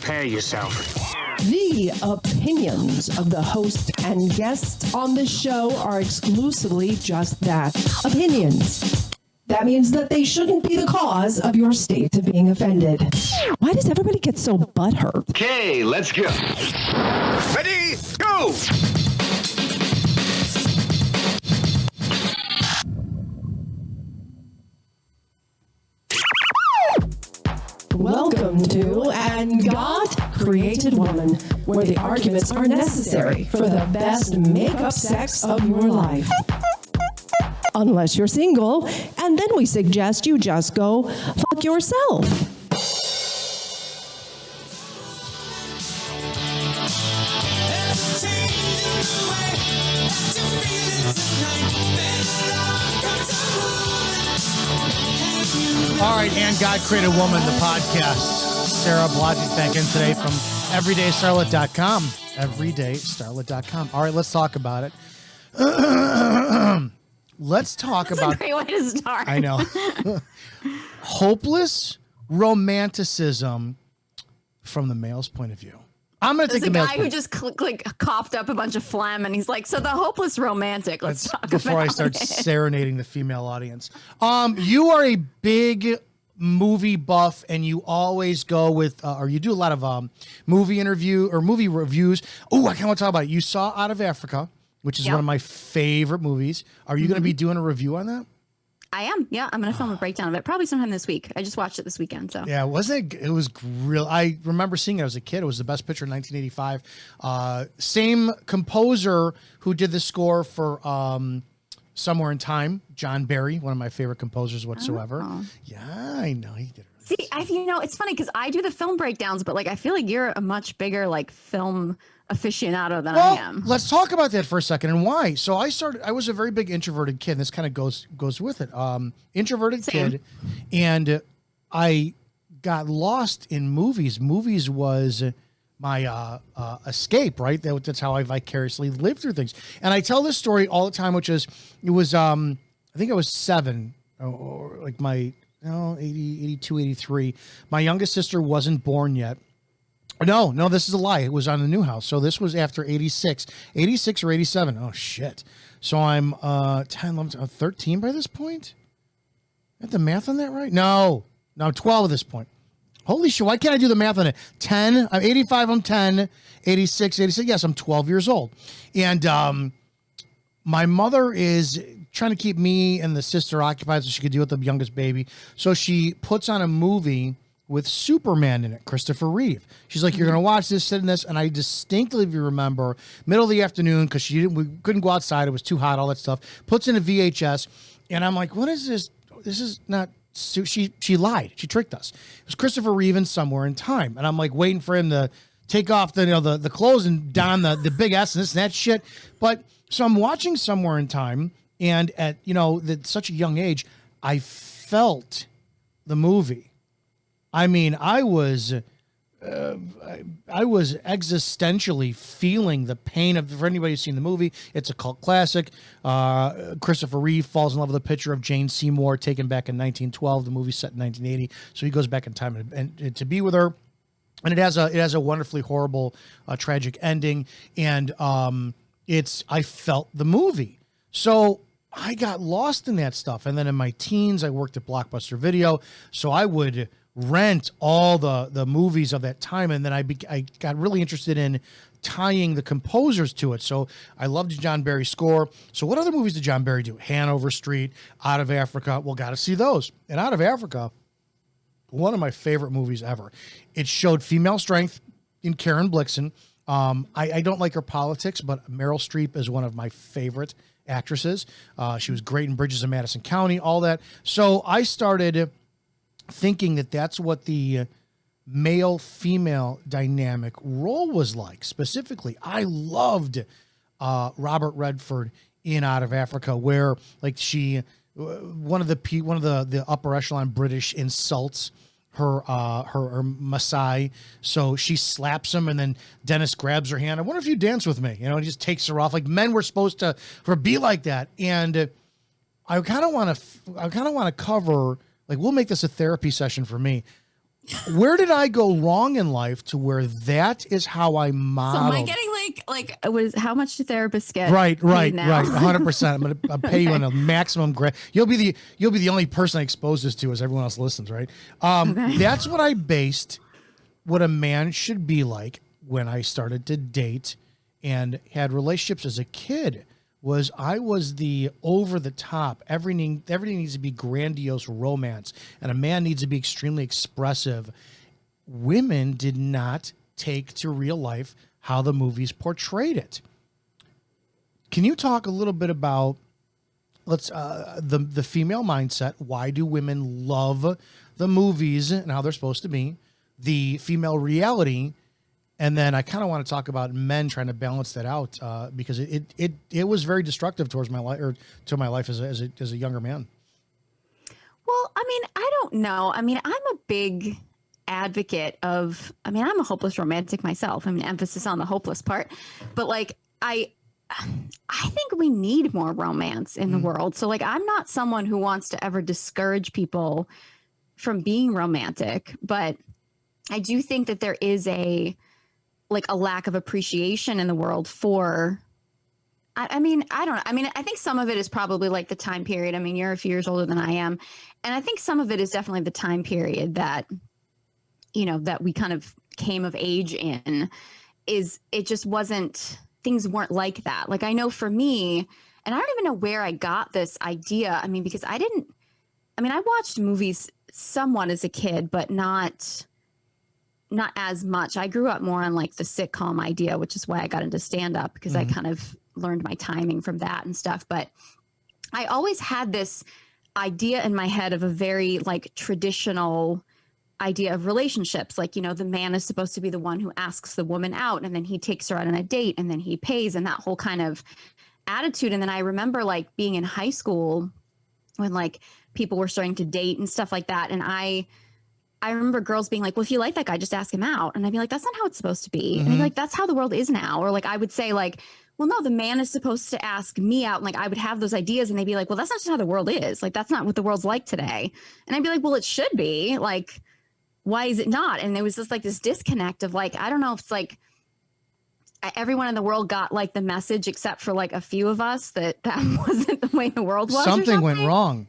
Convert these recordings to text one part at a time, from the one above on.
prepare yourself. The opinions of the host and guests on this show are exclusively just that, opinions. That means that they shouldn't be the cause of your state of being offended. Why does everybody get so butthurt? Okay, let's go. Ready, go! Welcome to And God Created Woman, where the arguments are necessary for the best make-up sex of your life. Unless you're single, and then we suggest you just go fuck yourself. All right, and God Created Woman, the podcast. Sarah Blodgett back in today from everydaystarlet.com. Everydaystarlet.com. All right, let's talk about it. Let's talk about... a great way to start. I know. Hopeless romanticism from the male's point of view. I'm going to take the guy who just coughed up a bunch of phlegm, and he's like, so the hopeless romantic, let's talk about it. Before I start serenading the female audience. You are a big movie buff, and you always go with, or you do a lot of movie interview or movie reviews. Oh, I kind of want to talk about it. You saw Out of Africa, which is one of my favorite movies. Are you going to be doing a review on that? I am. Yeah, I'm going to film a breakdown of it probably sometime this week. I just watched it this weekend. So yeah, wasn't it? It was real. I remember seeing it as a kid. It was the best picture in 1985. Same composer who did the score for Somewhere in Time, John Barry, one of my favorite composers whatsoever. Oh. Yeah, I know he did it. See, it's funny because I do the film breakdowns, but I feel like you're a much bigger film aficionado than I am. Let's talk about that for a second and why. So I was a very big introverted kid, and this kind of goes with it. Introverted kid, and I got lost in movies. Movies was my escape, right? That's how I vicariously lived through things. And I tell this story all the time, I think I was 7, or 82, 83. My youngest sister wasn't born yet. No, this is a lie. It was on the new house. So this was after 86 or 87. Oh, shit. So I'm 10, 11, 13 by this point? Got the math on that right? No, I'm 12 at this point. Holy shit, why can't I do the math on it? 10, I'm 85, I'm 10, 86. Yes, I'm 12 years old. And my mother is trying to keep me and the sister occupied so she could deal with the youngest baby. So she puts on a movie with Superman in it, Christopher Reeve. She's like, you're going to watch this, sit in this. And I distinctly remember middle of the afternoon, because we couldn't go outside. It was too hot, all that stuff. Puts in a VHS. And I'm like, what is this? This is not, she lied. She tricked us. It was Christopher Reeve in Somewhere in Time. And I'm like waiting for him to take off the clothes and don the big S and this and that shit. But so I'm watching Somewhere in Time. And at, such a young age, I felt the movie. I mean, I was existentially feeling the pain of. For anybody who's seen the movie, it's a cult classic. Christopher Reeve falls in love with a picture of Jane Seymour taken back in 1912. The movie's set in 1980, so he goes back in time and to be with her. And it has a wonderfully horrible, tragic ending. And I felt the movie, so I got lost in that stuff. And then in my teens, I worked at Blockbuster Video, so I would rent all the movies of that time, and then I got really interested in tying the composers to it. So I loved John Barry's score. So what other movies did John Barry do? Hanover Street, Out of Africa. Well, got to see those. And Out of Africa, one of my favorite movies ever. It showed female strength in Karen Blixen. I don't like her politics, but Meryl Streep is one of my favorite actresses. She was great in Bridges of Madison County, all that. So I started thinking that's what the male-female dynamic role was like. Specifically, I loved Robert Redford in Out of Africa, where she one of the upper echelon British insults her Maasai, so she slaps him, and then Dennis grabs her hand. I wonder if you dance with me, he just takes her off. Like, men were supposed to be like that, and I kind of want to cover. Like, we'll make this a therapy session for me. where did I go wrong in life to where that is how I modeled? So am I getting like how much do therapists get? Right, paid now? 100%. I'm gonna pay you in a maximum grade. You'll be the only person I expose this to as everyone else listens, right? Okay. That's what I based what a man should be like when I started to date and had relationships as a kid. I was the over the top. Everything needs to be grandiose romance, and a man needs to be extremely expressive. Women did not take to real life how the movies portrayed it. Can you talk a little bit about the female mindset? Why do women love the movies and how they're supposed to be? The female reality. And then I kind of want to talk about men trying to balance that out because it was very destructive towards my life or to my life as a younger man. Well, I mean, I don't know. I mean, I'm a big advocate of. I mean, I'm a hopeless romantic myself. I mean, emphasis on the hopeless part, but like I think we need more romance in the world. So like, I'm not someone who wants to ever discourage people from being romantic, but I do think that there is a lack of appreciation in the world for, I mean, I don't know. I mean, I think some of it is probably like the time period. I mean, you're a few years older than I am. And I think some of it is definitely the time period that, that we kind of came of age in it just wasn't, things weren't like that. Like I know for me, and I don't even know where I got this idea. I mean, because I watched movies somewhat as a kid, but not as much. I grew up more on like the sitcom idea, which is why I got into stand-up because I kind of learned my timing from that and stuff. But I always had this idea in my head of a very like traditional idea of relationships. Like, the man is supposed to be the one who asks the woman out and then he takes her out on a date and then he pays and that whole kind of attitude. And then I remember like being in high school when like people were starting to date and stuff like that. And I remember girls being like, well, if you like that guy, just ask him out. And I'd be like, that's not how it's supposed to be. And I'd be like, that's how the world is now. Or like, I would say like, well, no, the man is supposed to ask me out. And like, I would have those ideas and they'd be like, well, that's not just how the world is. Like, that's not what the world's like today. And I'd be like, well, it should be. Like, why is it not? And there was just like this disconnect of like, I don't know if it's like everyone in the world got like the message except for like a few of us that wasn't the way the world was. Something went wrong.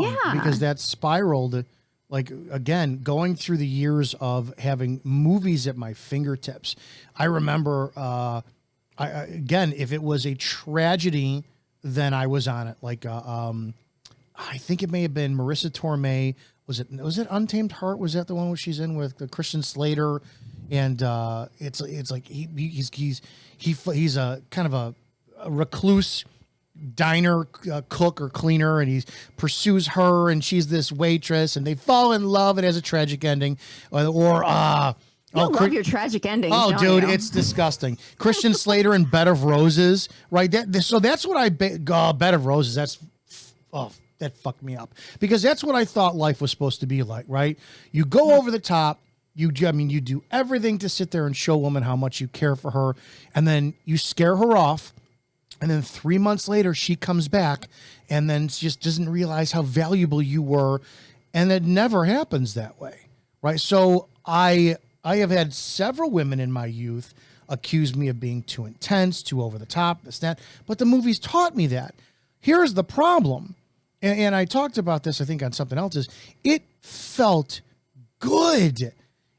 Yeah. Because that spiraled. Like, again, going through the years of having movies at my fingertips, I remember, again, if it was a tragedy, then I was on it. Like, I think it may have been Marissa Tomei. Was it Untamed Heart? Was that the one where she's in with the Christian Slater? And it's like he's a kind of a recluse diner cook or cleaner, and he pursues her, and she's this waitress, and they fall in love. It has a tragic ending, love your tragic endings. Oh, dude, you? it's disgusting. Christian Slater in Bed of Roses, right? So that's what Bed of Roses. That fucked me up because that's what I thought life was supposed to be like, right? You go over the top. You do everything to sit there and show a woman how much you care for her, and then you scare her off. And then 3 months later, she comes back and then just doesn't realize how valuable you were. And it never happens that way, right? So I have had several women in my youth accuse me of being too intense, too over the top, this, that. But the movies taught me that. Here's the problem. And I talked about this, I think, on something else, is it felt good.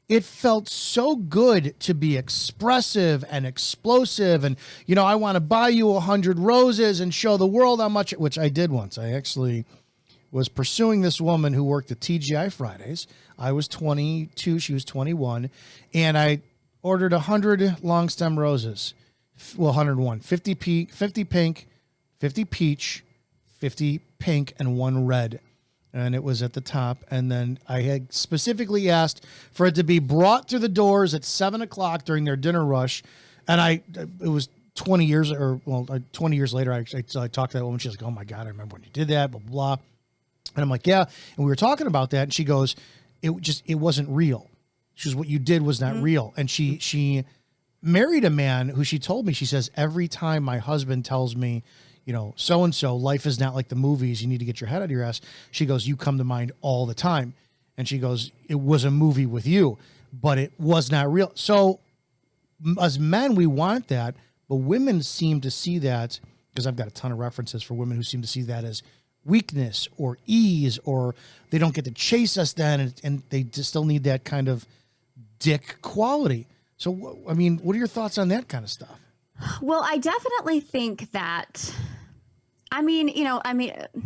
It felt so good to be expressive and explosive. And, I want to buy you 100 roses and show the world how much, which I did once. I actually was pursuing this woman who worked at TGI Fridays. I was 22, she was 21. And I ordered 100 long stem roses. Well, 101, 50 pink, 50 peach, 50 pink, and 1 red. And it was at the top. And then I had specifically asked for it to be brought through the doors at 7:00 during their dinner rush. And it was 20 years later, I talked to that woman. She's like, oh my God, I remember when you did that, blah, blah. And I'm like, yeah. And we were talking about that. And she goes, it wasn't real. She goes, what you did was not real. And she married a man who she told me, she says, every time my husband tells me, so-and-so, life is not like the movies, you need to get your head out of your ass. She goes, you come to mind all the time. And she goes, it was a movie with you, but it was not real. So as men, we want that, but women seem to see that, because I've got a ton of references for women who seem to see that as weakness or ease, or they don't get to chase us then, and they just still need that kind of dick quality. So, I mean, what are your thoughts on that kind of stuff? Well, I definitely think that,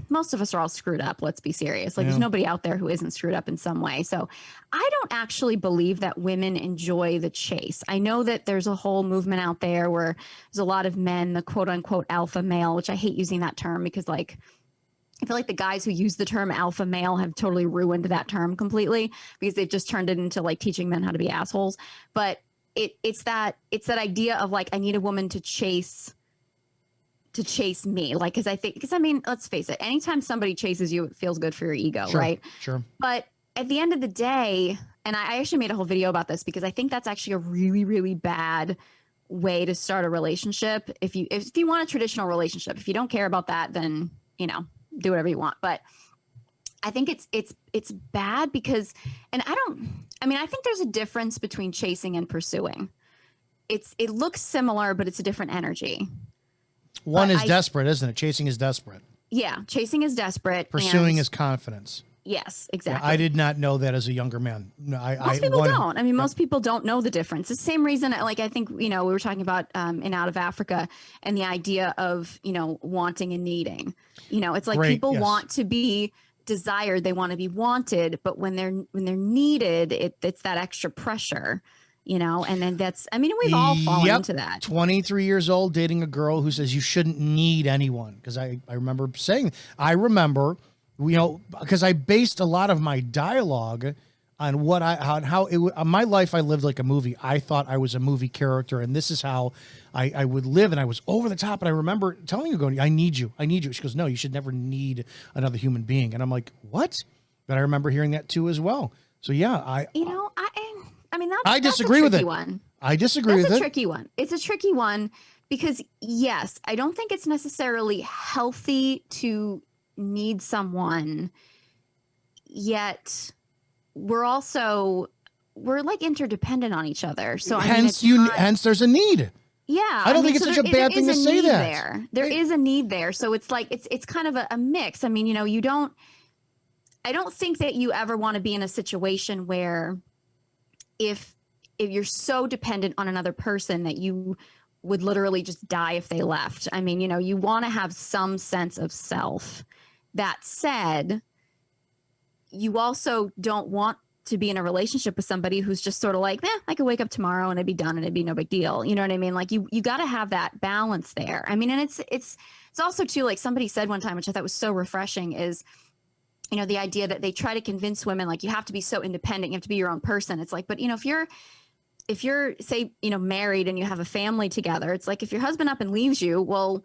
most of us are all screwed up. Let's be serious. Like, there's nobody out there who isn't screwed up in some way. So I don't actually believe that women enjoy the chase. I know that there's a whole movement out there where there's a lot of men, the quote unquote alpha male, which I hate using that term because, like, I feel like the guys who use the term alpha male have totally ruined that term completely because they've just turned it into like teaching men how to be assholes. But it's that idea of like, I need a woman to chase me. Like, because I mean, let's face it, anytime somebody chases you, it feels good for your ego, Sure, right? Sure. But at the end of the day, and I actually made a whole video about this because I think that's actually a really, really bad way to start a relationship. If you want a traditional relationship, if you don't care about that, then, do whatever you want. But I think it's bad because, and I think there's a difference between chasing and pursuing. It looks similar, but it's a different energy. One is desperate, isn't it? Chasing is desperate. Yeah. Chasing is desperate. Pursuing is confidence. Yes, exactly. Yeah, I did not know that as a younger man. No, most people don't. I mean, most people don't know the difference. The same reason, like, I think, we were talking about in Out of Africa and the idea of, wanting and needing. It's like people want to be desired. They want to be wanted. But when they're needed, it's that extra pressure, and then we've all fallen into that. 23 years old, dating a girl who says you shouldn't need anyone. Because I remember saying, because I based a lot of my dialogue on my life I lived like a movie. I thought I was a movie character, and this is how I would live, and I was over the top. And I remember telling her, going, I need you. She goes, no, you should never need another human being. And I'm like, what? But I remember hearing that too as well. So yeah, I disagree with it. I disagree with it. That's a tricky one. It's a tricky one because, yes, I don't think it's necessarily healthy to need someone, yet we're like interdependent on each other. So hence there's a need. Yeah, I don't think it's such a bad thing to say that. There is a need there. So it's like it's kind of a mix. I mean, I don't think that you ever want to be in a situation where if you're so dependent on another person that you would literally just die if they left. I mean, you want to have some sense of self. That said, you also don't want to be in a relationship with somebody who's just sort of like, I could wake up tomorrow and it'd be done and it'd be no big deal. You know what I mean? Like you got to have that balance there. I mean, and it's also too, like somebody said one time, which I thought was so refreshing, is, the idea that they try to convince women, like, you have to be so independent, you have to be your own person. It's like, but if you're say, married and you have a family together, it's like if your husband up and leaves you, well,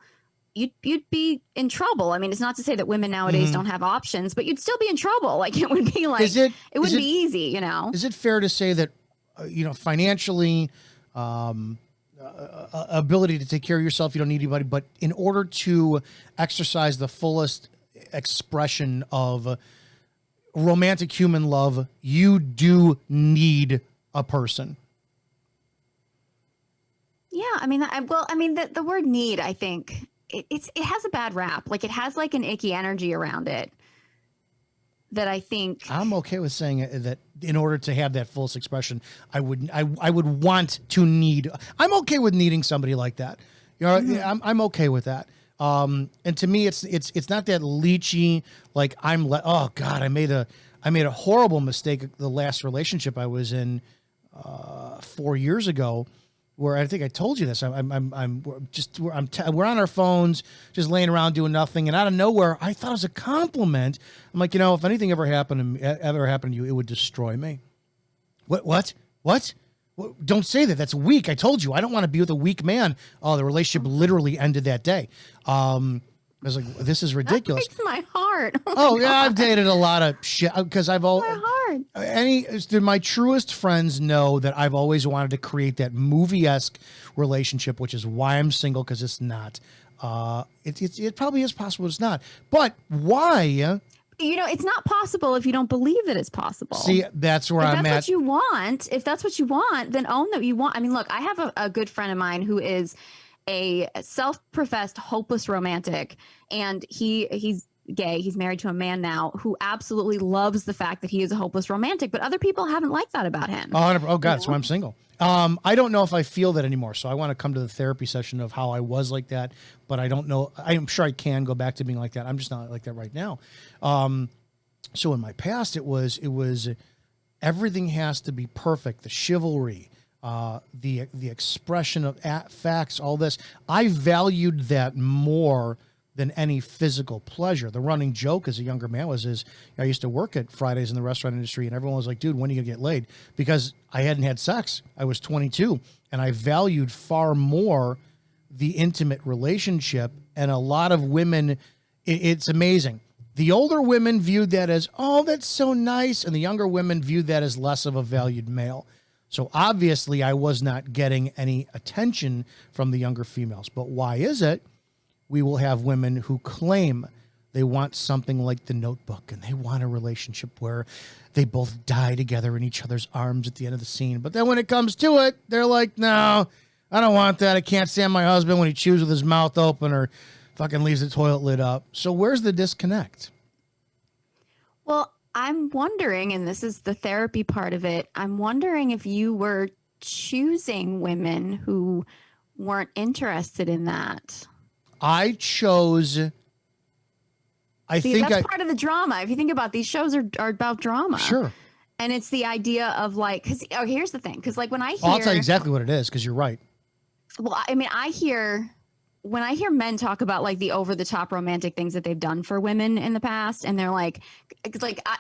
you'd be in trouble. I mean, it's not to say that women nowadays don't have options, but you'd still be in trouble. Like it would be like, it wouldn't be easy, Is it fair to say that, financially, ability to take care of yourself, you don't need anybody, but in order to exercise the fullest expression of romantic human love, you do need a person? Yeah. I mean, the word need, I think, it has a bad rap. Like it has like an icky energy around it that I think I'm okay with saying that in order to have that fullest expression, I would want to need, I'm okay with needing somebody like that. I'm okay with that. And to me, it's not that leechy, like oh God, I made a horrible mistake. The last relationship I was in, 4 years ago, where I think I told you this. We're on our phones, just laying around doing nothing, and out of nowhere, I thought it was a compliment. I'm like, if anything ever happened to you, it would destroy me. What? Don't say that. That's weak. I told you, I don't want to be with a weak man. Oh, the relationship literally ended that day. I was like, this is ridiculous. That breaks my heart. Oh yeah, I've dated a lot of shit because my heart. My truest friends know that I've always wanted to create that movie-esque relationship, which is why I'm single, because it's not. It probably is possible. It's not. But why? it's not possible if you don't believe that it's possible. See, that's where I'm at. If that's what you want, then own that you want. I mean, look, I have a good friend of mine who is a self-professed hopeless romantic, and he's gay. He's married to a man now who absolutely loves the fact that he is a hopeless romantic, but other people haven't liked that about him. Oh, God, that's why I'm single. I don't know if I feel that anymore. So I want to come to the therapy session of how I was like that, but I don't know. I'm sure I can go back to being like that. I'm just not like that right now. So in my past, it was everything has to be perfect. The chivalry, the expression of facts, all this. I valued that more than any physical pleasure. The running joke as a younger man was I used to work at Fridays in the restaurant industry, and everyone was like, dude, when are you gonna get laid? Because I hadn't had sex. I was 22, and I valued far more the intimate relationship. And a lot of women, it's amazing. The older women viewed that as, oh, that's so nice. And the younger women viewed that as less of a valued male. So obviously I was not getting any attention from the younger females. But why is it? We will have women who claim they want something like The Notebook, and they want a relationship where they both die together in each other's arms at the end of the scene. But then when it comes to it, they're like, no, I don't want that. I can't stand my husband when he chews with his mouth open or fucking leaves the toilet lid up. So where's the disconnect? Well, I'm wondering, and this is the therapy part of it, I'm wondering if you were choosing women who weren't interested in that. I chose. That's part of the drama. If you think about these shows are about drama. Sure. And it's the idea of like, here's the thing. Because like when I hear. I'll tell you exactly what it is because you're right. Well, I mean, when I hear men talk about like the over the top romantic things that they've done for women in the past, and they're like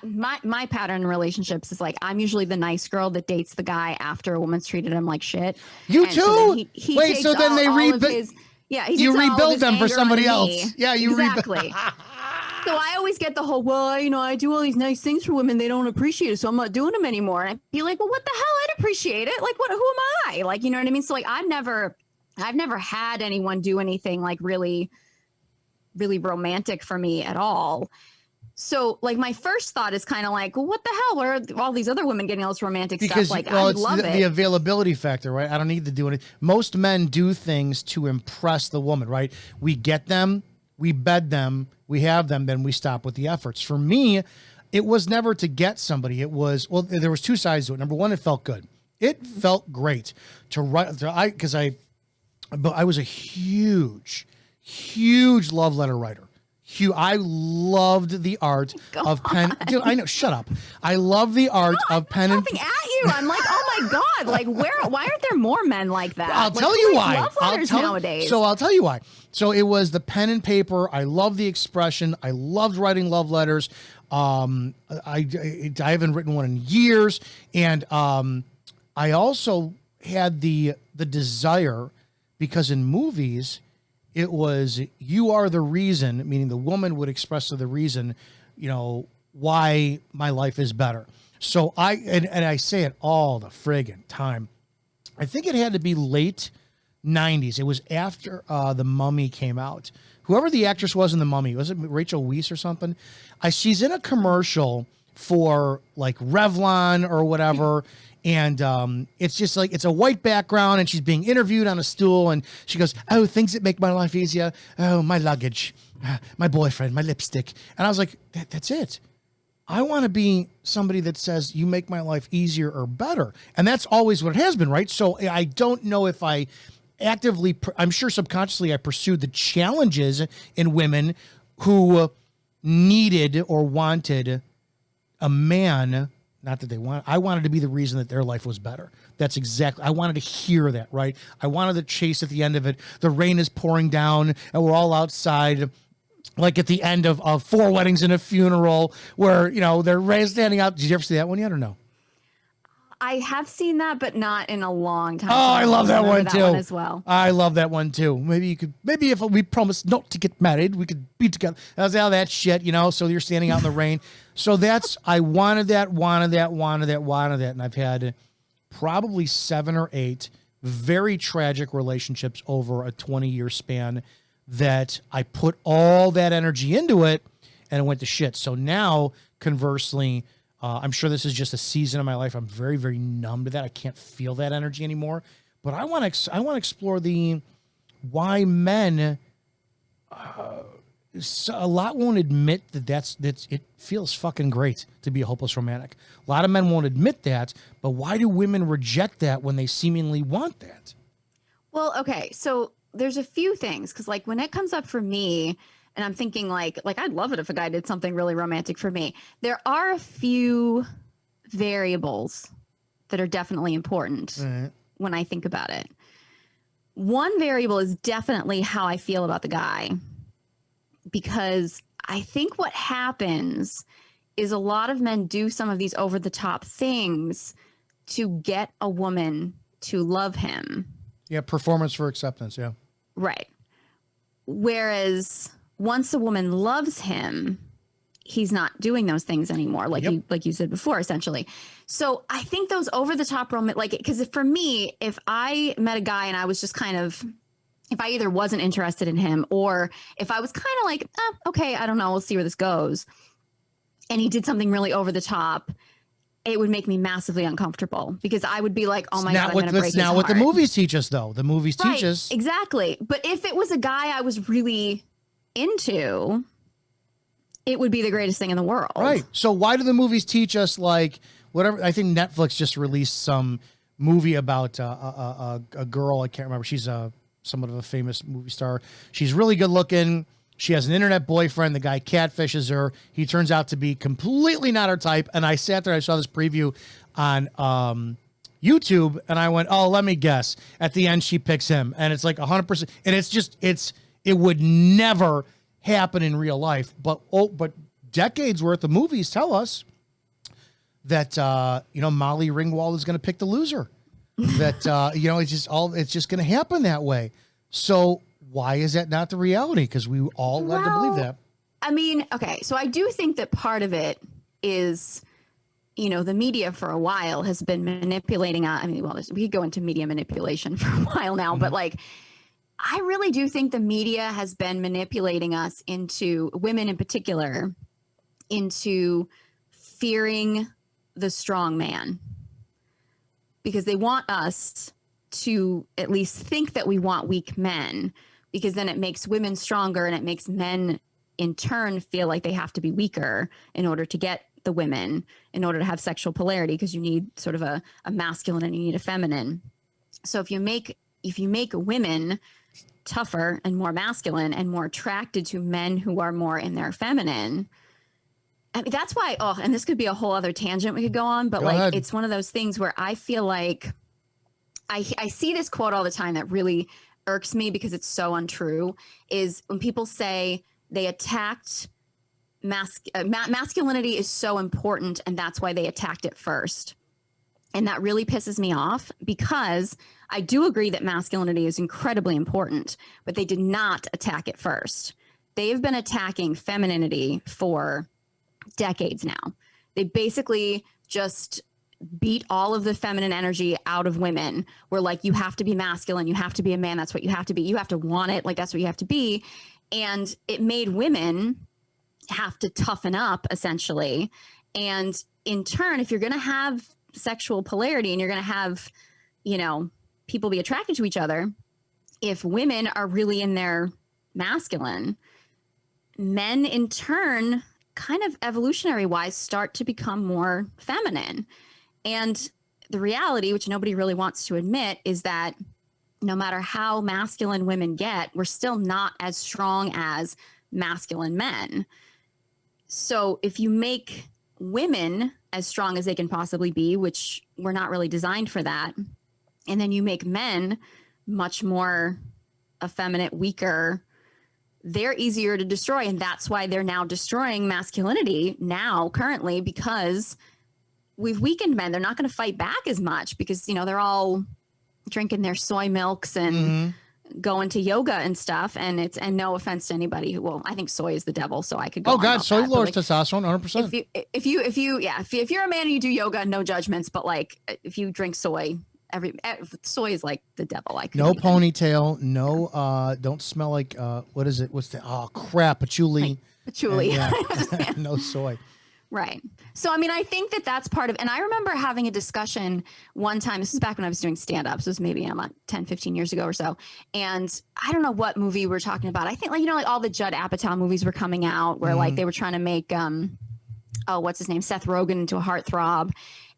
my pattern in relationships is like, I'm usually the nice girl that dates the guy after a woman's treated him like shit. You and too? So he Wait, takes so then they rebuild. Yeah, you rebuild them for somebody else. Yeah, you exactly. So I always get the whole, well, I do all these nice things for women. They don't appreciate it, so I'm not doing them anymore. And I'd be like, well, what the hell? I'd appreciate it. Like, who am I? Like, you know what I mean? So like, I've never had anyone do anything like really, really romantic for me at all. So like my first thought is kind of like, well, what the hell? Where are all these other women getting all this romantic stuff? Like, I love it. The availability factor, right? I don't need to do anything. Most men do things to impress the woman, right? We get them, we bed them, we have them, then we stop with the efforts. For me, it was never to get somebody. It was, well, there was two sides to it. Number one, it felt good. It felt great to write. But I was a huge love letter writer. I loved the art of pen. Dude, I know. Shut up. I love the art of pen and. Laughing at you. I'm like, oh my god! Like, why aren't there more men like that? I'll tell you why. Love letters nowadays. So I'll tell you why. So it was the pen and paper. I love the expression. I loved writing love letters. I haven't written one in years, and I also had the desire, because in movies, it was, you are the reason, meaning the woman would express the reason, why my life is better. So I say it all the friggin' time. I think it had to be late 90s. It was after The Mummy came out. Whoever the actress was in The Mummy, was it Rachel Weisz or something? She's in a commercial for like Revlon or whatever. And it's just like, it's a white background, and she's being interviewed on a stool, and she goes, oh, things that make my life easier. Oh, my luggage, my boyfriend, my lipstick. And I was like, that's it. I want to be somebody that says you make my life easier or better. And that's always what it has been, right? So I don't know if I actively, I'm sure subconsciously I pursued the challenges in women who needed or wanted a man. Not that they want, I wanted to be the reason that their life was better. That's exactly, I wanted to hear that, right? I wanted to chase at the end of it. The rain is pouring down and we're all outside, like at the end of 4 Weddings and a Funeral, where, they're standing out. Did you ever see that one yet or no? I have seen that, but not in a long time. Oh, I love that one too. As well. I love that one too. Maybe if we promised not to get married, we could be together. That's all that shit, so you're standing out in the rain. So I wanted that. And I've had probably 7 or 8 very tragic relationships over a 20-year span that I put all that energy into it. and it went to shit. So now, conversely, I'm sure this is just a season of my life. I'm very, very numb to that. I can't feel that energy anymore. But I want to explore why men. A lot won't admit that it feels fucking great to be a hopeless romantic. A lot of men won't admit that, but why do women reject that when they seemingly want that? Well, okay, so there's a few things, because like when it comes up for me, and I'm thinking like I'd love it if a guy did something really romantic for me. There are a few variables that are definitely important when I think about it. One variable is definitely how I feel about the guy, because I think what happens is a lot of men do some of these over the top things to get a woman to love him. Yeah, performance for acceptance, yeah. Right. Whereas once a woman loves him, he's not doing those things anymore, like you said before, essentially. So I think those over the top because for me, if I met a guy and I was just kind of, if I either wasn't interested in him or if I was kind of like, okay, I don't know, we'll see where this goes, and he did something really over the top, it would make me massively uncomfortable, because I would be like, oh my God, I'm going to break his heart. That's not what the movies teach us, though. The movies teach us. Exactly. But if it was a guy I was really into, it would be the greatest thing in the world. Right. So why do the movies teach us, like, whatever? I think Netflix just released some movie about a girl. I can't remember. She's somewhat of a famous movie star. She's really good looking. She has an internet boyfriend. The guy catfishes her. He turns out to be completely not her type. And I sat there, I saw this preview on YouTube, and I went, oh, let me guess. At the end, she picks him. And it's like 100%. And it would never happen in real life. But decades worth of movies tell us that, Molly Ringwald is going to pick the loser. That, it's just going to happen that way. So why is that not the reality? Because we all led to believe that. I mean, okay, so I do think that part of it is, the media for a while has been manipulating. We could go into media manipulation for a while now, but I really do think the media has been manipulating us, into women in particular, into fearing the strong man, because they want us to at least think that we want weak men, because then it makes women stronger, and it makes men in turn feel like they have to be weaker in order to get the women, in order to have sexual polarity, because you need sort of a masculine and you need a feminine. So if you make women tougher and more masculine and more attracted to men who are more in their feminine, I mean, that's why, and this could be a whole other tangent we could go on, but it's one of those things where I feel like I see this quote all the time that really irks me, because it's so untrue, is when people say they attacked masculinity is so important, and that's why they attacked it first. And that really pisses me off, because I do agree that masculinity is incredibly important, but they did not attack it first. They have been attacking femininity for decades now. They basically just beat all of the feminine energy out of women. We're like, you have to be masculine, you have to be a man, that's what you have to be, you have to want it, like that's what you have to be. And it made women have to toughen up, essentially. And in turn, if you're going to have sexual polarity and you're going to have, people be attracted to each other, if women are really in their masculine, men in turn, kind of evolutionary wise, start to become more feminine. And the reality, which nobody really wants to admit, is that no matter how masculine women get, we're still not as strong as masculine men. So if you make women as strong as they can possibly be, which we're not really designed for that, and then you make men much more effeminate, weaker, they're easier to destroy. And that's why they're now destroying masculinity now, currently, because we've weakened men. They're not going to fight back as much, because, they're all drinking their soy milks and going to yoga and stuff. And no offense to anybody who, I think soy is the devil, so I could go. Oh God, soy lowers testosterone 100%. If you're a man and you do yoga, no judgments, but if you drink soy, soy is like the devil. No ponytail, no don't smell like what is it? What's the patchouli? Patchouli. No soy. Right. So, I mean, I think that that's part of, and I remember having a discussion one time, this is back when I was doing stand-ups, this was maybe 10, 15 years ago or so. And I don't know what movie we were talking about. I think like, like all the Judd Apatow movies were coming out where like they were trying to make, what's his name? Seth Rogen into a heartthrob.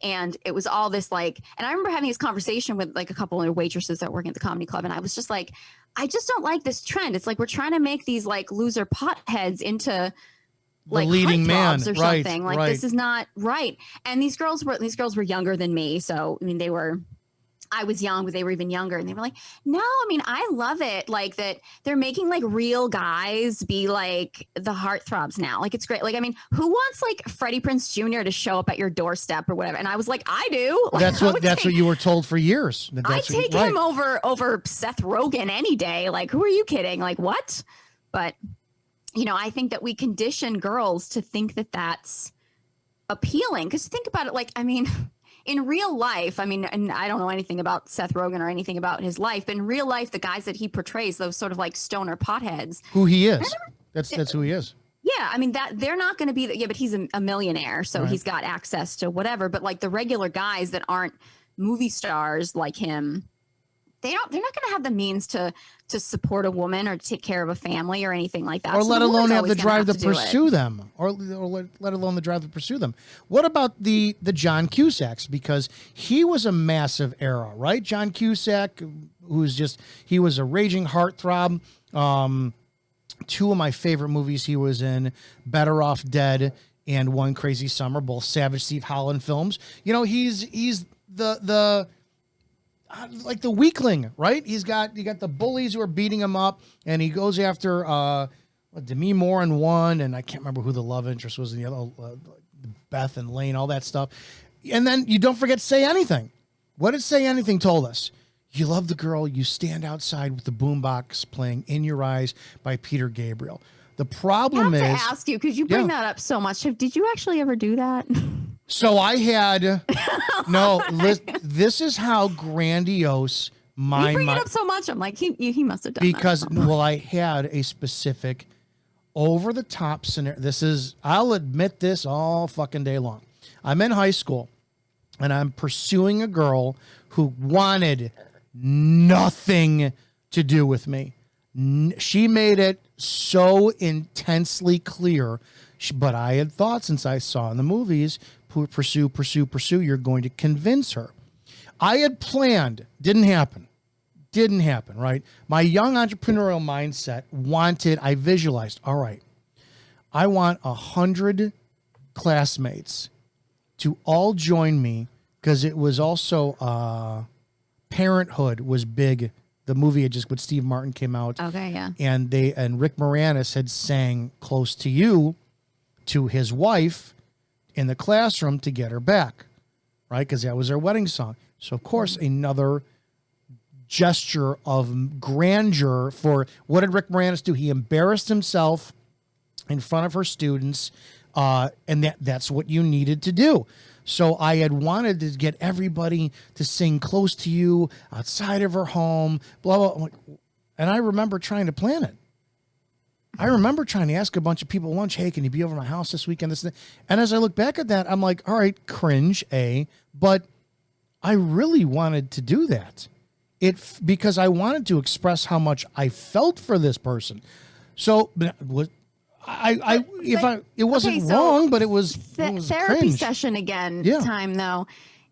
And it was all this like, and I remember having this conversation with like a couple of waitresses that work at the comedy club. And I was just like, I just don't like this trend. It's like, we're trying to make these like loser potheads into like the leading man or right, something. Like this is not right. And these girls were younger than me. So, I mean, I was young, but they were even younger. And they were like, no, I mean, I love it. Like that they're making like real guys be like the heartthrobs now. Like, it's great. Like, I mean, who wants like Freddie Prinze Jr. to show up at your doorstep or whatever? And I was like, I do. Like, that's what you were told for years. I take him over Seth Rogen any day. Like, who are you kidding? Like, what? But I think that we condition girls to think that that's appealing. Because think about it, like, I mean, in real life, I mean, and I don't know anything about Seth Rogen or anything about his life, but in real life, the guys that he portrays, those sort of like stoner potheads. Who he is. That's who he is. Yeah, I mean, that they're not going to be, but he's a millionaire, so he's got access to whatever. But like the regular guys that aren't movie stars like him, they're not going to have the means to support a woman or take care of a family or anything like that. Or let alone have the drive to pursue them. Or let alone the drive to pursue them. What about the John Cusacks? Because he was a massive era, right? John Cusack, he was a raging heartthrob. Two of my favorite movies he was in, Better Off Dead and One Crazy Summer, both Savage Steve Holland films. He's the like the weakling, right? You got the bullies who are beating him up, and he goes after Demi Moore in one, and I can't remember who the love interest was in the other, Beth and Lane, all that stuff. And then you don't forget Say Anything. What did Say Anything told us? You love the girl, you stand outside with the boombox playing In Your Eyes by Peter Gabriel. The problem is, I have to ask you, because you bring that up so much. Did you actually ever do that? So I had this is how grandiose you bring it up so much. I'm like, he must have done because I had a specific over the top scenario. I'll admit this all fucking day long. I'm in high school and I'm pursuing a girl who wanted nothing to do with me. She made it so intensely clear, but I had thought, since I saw in the movies, pursue, you're going to convince her. I had planned, didn't happen, right? My young entrepreneurial mindset I visualized, all right, I want 100 classmates to all join me, because it was also Parenthood was big. The movie with Steve Martin came out. Okay, yeah. And Rick Moranis had sang Close to You to his wife in the classroom to get her back, right? Because that was their wedding song. So, of course, another gesture of grandeur for what did Rick Moranis do? He embarrassed himself in front of her students, and that's what you needed to do. So I had wanted to get everybody to sing Close to You outside of her home, blah, blah. And I remember trying to plan it. I remember trying to ask a bunch of people at lunch, hey, can you be over my house this weekend? And as I look back at that, I'm like, all right, cringe, but I really wanted to do that. Because I wanted to express how much I felt for this person. So it wasn't wrong, but it was therapy cringe. session again. Yeah. Time though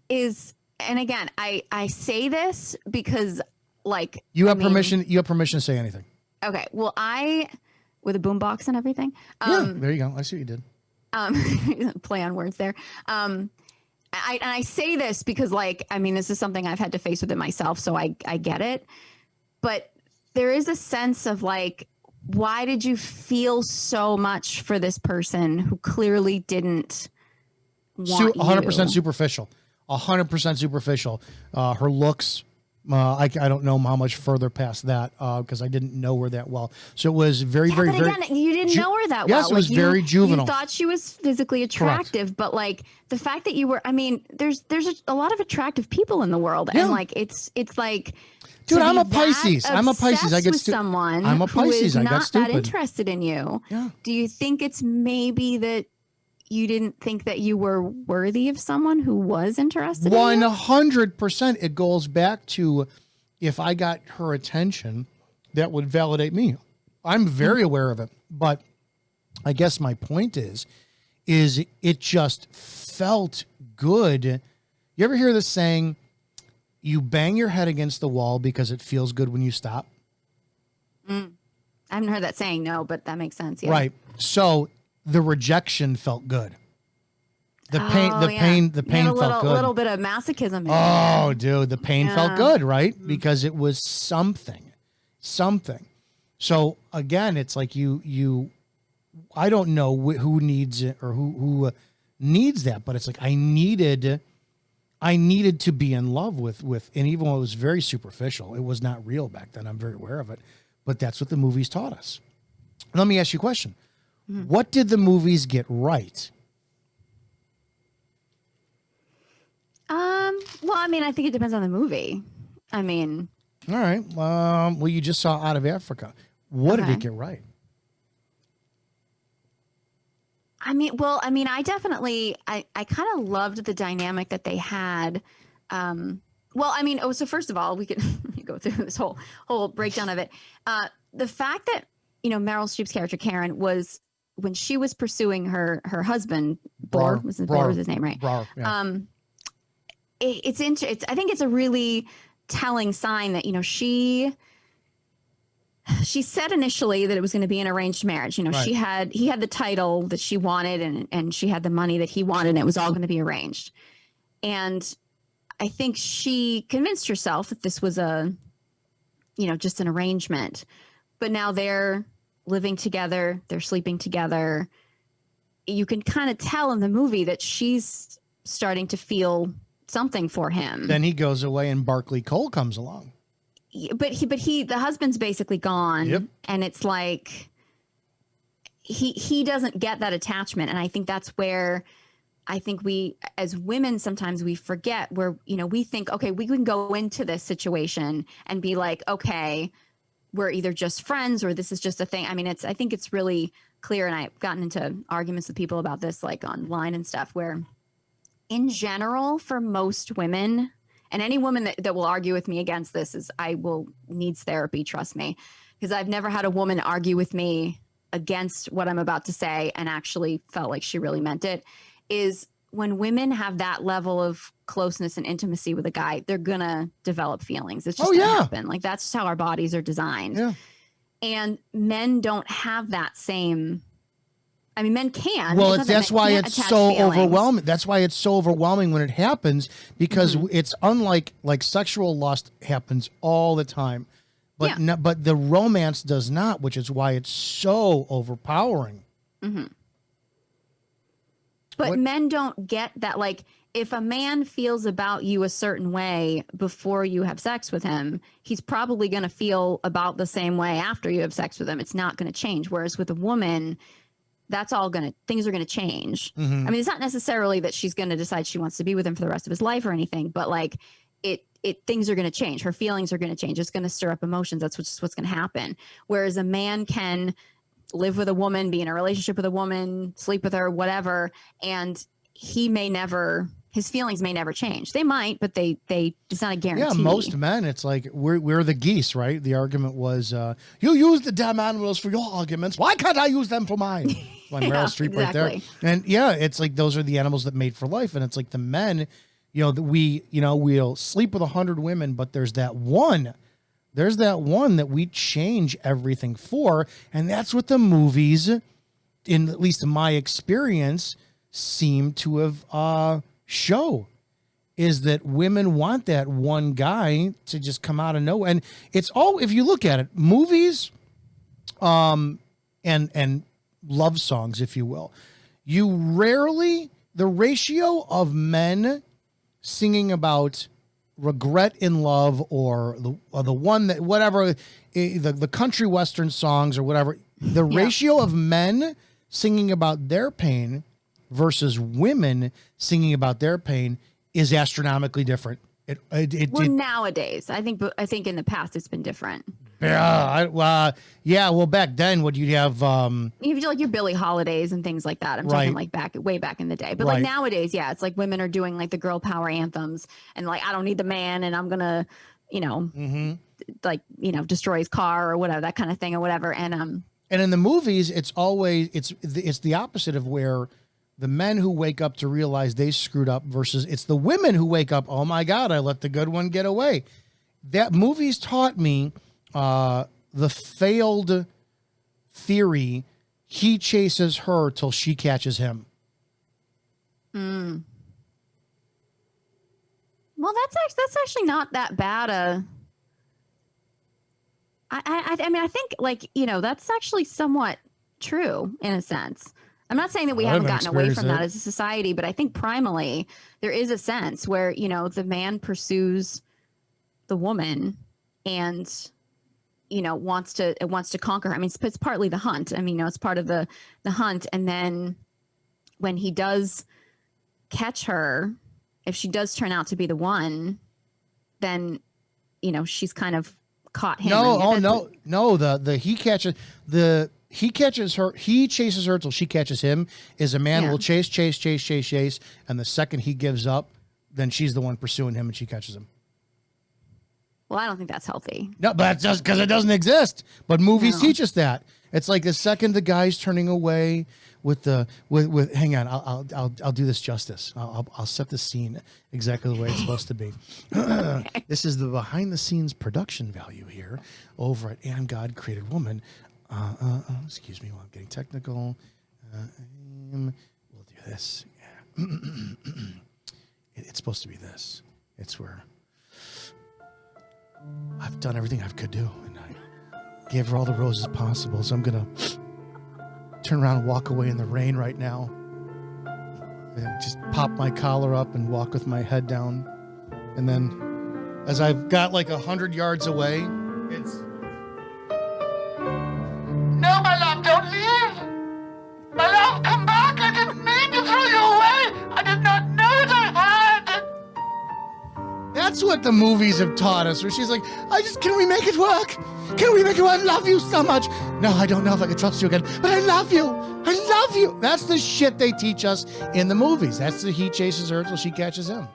is, and again, I say this because like you have permission to say anything. Okay, well, with a boombox and everything. There you go. I see what you did. Play on words there. I say this because this is something I've had to face with it myself, so I get it. But there is a sense of why did you feel so much for this person who clearly didn't want 100% superficial. 100% superficial. Her looks, I don't know how much further past that because I didn't know her that well. So it was very, very, very. Again, you didn't know her that well. Yes, it was very juvenile. You thought she was physically attractive, Correct. But the fact that you were, there's a lot of attractive people in the world, and it's like. Dude, to I'm be a Pisces. that I'm a Pisces. I get obsessed with someone I'm a who Pisces. is I got not that stupid. interested in you. Yeah. Do you think it's maybe that you didn't think that you were worthy of someone who was interested in you? 100%. It goes back to if I got her attention, that would validate me. I'm very aware of it. But I guess my point is it just felt good. You ever hear this saying, you bang your head against the wall because it feels good when you stop? I haven't heard that saying, no, but that makes sense. Yeah. Right. So the rejection felt good. The pain, Oh, the yeah. pain, the You had pain a felt good. little bit of masochism in Oh, there. dude, the pain felt Yeah. good, right? Because it was something. So again, it's like I don't know who needs it or who needs that, but it's like I needed to be in love with, and even though it was very superficial, it was not real back then. I'm very aware of it, but that's what the movies taught us. Let me ask you a question. What did the movies get right? Well, I mean, I think it depends on the movie. I mean, All right. Well, you just saw Out of Africa. What did Okay. it get right? I definitely, I kind of loved the dynamic that they had. So first of all, we could go through this whole breakdown of it. The fact that, Meryl Streep's character, Karen, was, when she was pursuing her husband, Bohr was his name, right? Brar, yeah. I think it's a really telling sign that, she said initially that it was going to be an arranged marriage. Right. he had the title that she wanted and she had the money that he wanted, and it was all going to be arranged. And I think she convinced herself that this was just an arrangement, but now they're living together, they're sleeping together. You can kind of tell in the movie that she's starting to feel something for him. Then he goes away and Barclay Cole comes along. But the husband's basically gone. Yep. And it's like he doesn't get that attachment. And I think that's where I think we as women sometimes we forget where we think, okay, we can go into this situation and be like, okay, we're either just friends or this is just a thing. I mean, I think it's really clear, and I've gotten into arguments with people about this, like online and stuff, where in general, for most women, and any woman that will argue with me against this needs therapy, trust me, because I've never had a woman argue with me against what I'm about to say and actually felt like she really meant it, is when women have that level of closeness and intimacy with a guy, they're going to develop feelings. It's just going to happen. Like, that's just how our bodies are designed. Yeah. And men don't have that same. I mean, men can. Well, that's why it's so overwhelming. That's why it's so overwhelming when it happens, because it's unlike sexual lust happens all the time, but but the romance does not, which is why it's so overpowering. Mm-hmm. But men don't get that. Like, if a man feels about you a certain way before you have sex with him, he's probably going to feel about the same way after you have sex with him. It's not going to change. Whereas with a woman, things are going to change. Mm-hmm. I mean, it's not necessarily that she's going to decide she wants to be with him for the rest of his life or anything, but things are going to change. Her feelings are going to change. It's going to stir up emotions. That's what's going to happen. Whereas a man can live with a woman, be in a relationship with a woman, sleep with her, whatever, and his feelings may never change. They might, but it's not a guarantee. Yeah, most men, it's like we're the geese, right? The argument was, you use the damn animals for your arguments. Why can't I use them for mine? Like Meryl Streep right there. And yeah, it's like those are the animals that mate for life. And it's like the men, we'll sleep with 100 women, but there's that one that we change everything for. And that's what the movies, at least in my experience, seem to have show, is that women want that one guy to just come out of nowhere. And it's all, if you look at it, movies and love songs, if you will, the ratio of men singing about regret in love or the one that whatever the country western songs or whatever, the ratio of men singing about their pain versus women singing about their pain is astronomically different. Well, nowadays, I think in the past it's been different. Well, back then, what you'd have, You have like your Billie Holidays and things like that. I'm talking like way back in the day. But like nowadays, yeah, it's like women are doing like the girl power anthems and like, I don't need the man and I'm gonna, destroy his car or whatever, that kind of thing or whatever. And in the movies, it's always it's the opposite of where the men who wake up to realize they screwed up versus it's the women who wake up. Oh my God, I let the good one get away. That movies taught me the failed theory. He chases her till she catches him. Well, that's actually not that bad. I mean, I think like, that's actually somewhat true in a sense. I'm not saying that we haven't gotten away from that as a society, but I think primally there is a sense where, the man pursues the woman and, wants to conquer her. I mean, it's partly the hunt. I mean, it's part of the hunt. And then when he does catch her, if she does turn out to be the one, then, she's kind of caught him. He chases her till she catches him. Is a man will chase, and the second he gives up, then she's the one pursuing him and she catches him. Well, I don't think that's healthy. No, but that's just because it doesn't exist. But movies teach us that. It's like the second the guy's turning away with hang on, I'll do this justice. I'll set the scene exactly the way it's supposed to be. This is the behind the scenes production value here over at And God Created Woman. Excuse me while I'm getting technical. We'll do this. Yeah. It's supposed to be this. It's where I've done everything I could do, and I gave her all the roses possible. So I'm gonna turn around and walk away in the rain right now. And just pop my collar up and walk with my head down, and then as I've got like 100 yards away, it's. No, my love, don't leave! My love, come back! I didn't mean to throw you away! I did not know that I had! That's what the movies have taught us, where she's like, can we make it work? Can we make it work? I love you so much. No, I don't know if I can trust you again, but I love you. I love you. That's the shit they teach us in the movies. That's the he chases her till she catches him.